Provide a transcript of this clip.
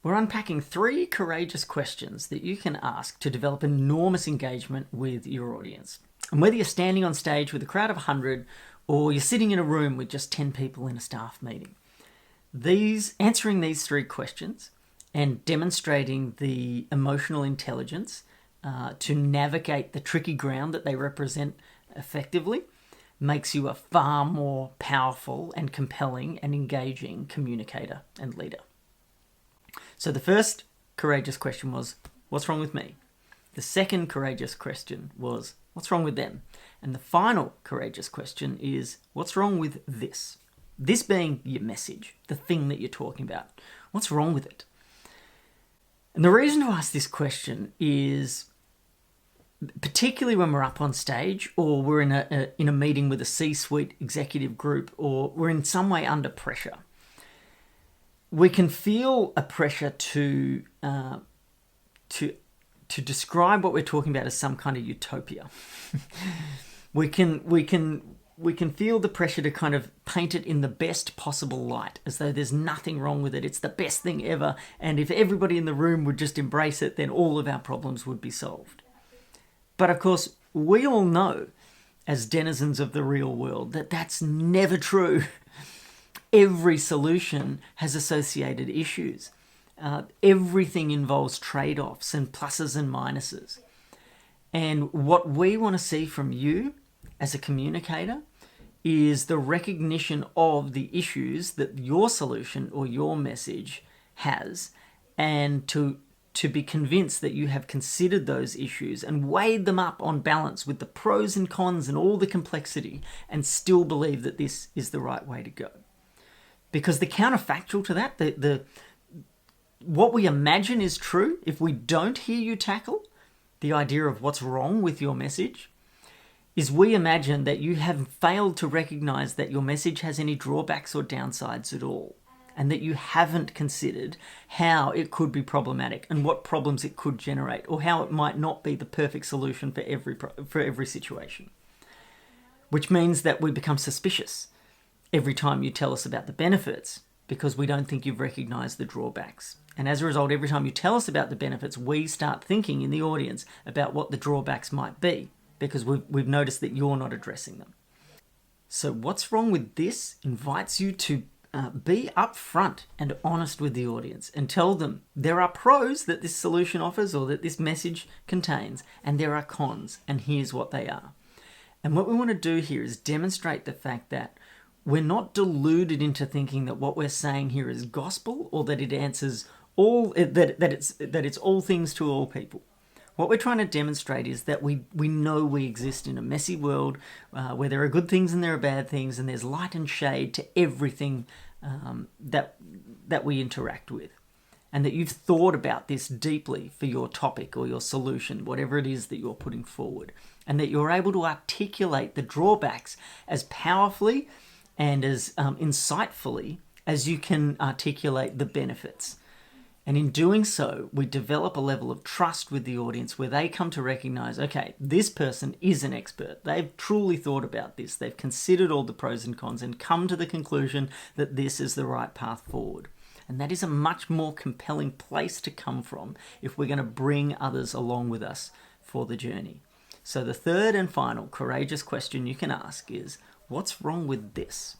We're unpacking 3 courageous questions that you can ask to develop enormous engagement with your audience. And whether you're standing on stage with a crowd of 100 or you're sitting in a room with just 10 people in a staff meeting, answering these 3 questions and demonstrating the emotional intelligence to navigate the tricky ground that they represent effectively makes you a far more powerful and compelling and engaging communicator and leader. So the first courageous question was, what's wrong with me? The second courageous question was, what's wrong with them? And the final courageous question is, what's wrong with this? This being your message, the thing that you're talking about. What's wrong with it? And the reason to ask this question is, particularly when we're up on stage or we're in a meeting with a C-suite executive group or we're in some way under pressure, we can feel a pressure to describe what we're talking about as some kind of utopia. we can feel the pressure to kind of paint it in the best possible light, as though there's nothing wrong with it. It's the best thing ever, and if everybody in the room would just embrace it, then all of our problems would be solved. But of course, we all know, as denizens of the real world, that that's never true. Every solution has associated issues. Everything involves trade-offs and pluses and minuses. And what we want to see from you as a communicator is the recognition of the issues that your solution or your message has, and to be convinced that you have considered those issues and weighed them up on balance with the pros and cons and all the complexity, and still believe that this is the right way to go. Because the counterfactual to that, what we imagine is true, if we don't hear you tackle the idea of what's wrong with your message, is we imagine that you have failed to recognize that your message has any drawbacks or downsides at all, and that you haven't considered how it could be problematic and what problems it could generate, or how it might not be the perfect solution for every situation. Which means that we become suspicious every time you tell us about the benefits, because we don't think you've recognized the drawbacks. And as a result, every time you tell us about the benefits, we start thinking in the audience about what the drawbacks might be, because we've noticed that you're not addressing them. So what's wrong with this invites you to be upfront and honest with the audience and tell them there are pros that this solution offers or that this message contains, and there are cons, and here's what they are. And what we want to do here is demonstrate the fact that we're not deluded into thinking that what we're saying here is gospel, or that it answers all, that it's all things to all people. What we're trying to demonstrate is that we know we exist in a messy world where there are good things and there are bad things, and there's light and shade to everything that we interact with. And that you've thought about this deeply for your topic or your solution, whatever it is that you're putting forward. And that you're able to articulate the drawbacks as powerfully and as insightfully as you can articulate the benefits. And in doing so, we develop a level of trust with the audience where they come to recognize, okay, this person is an expert. They've truly thought about this. They've considered all the pros and cons and come to the conclusion that this is the right path forward. And that is a much more compelling place to come from if we're going to bring others along with us for the journey. So the third and final courageous question you can ask is, what's wrong with this?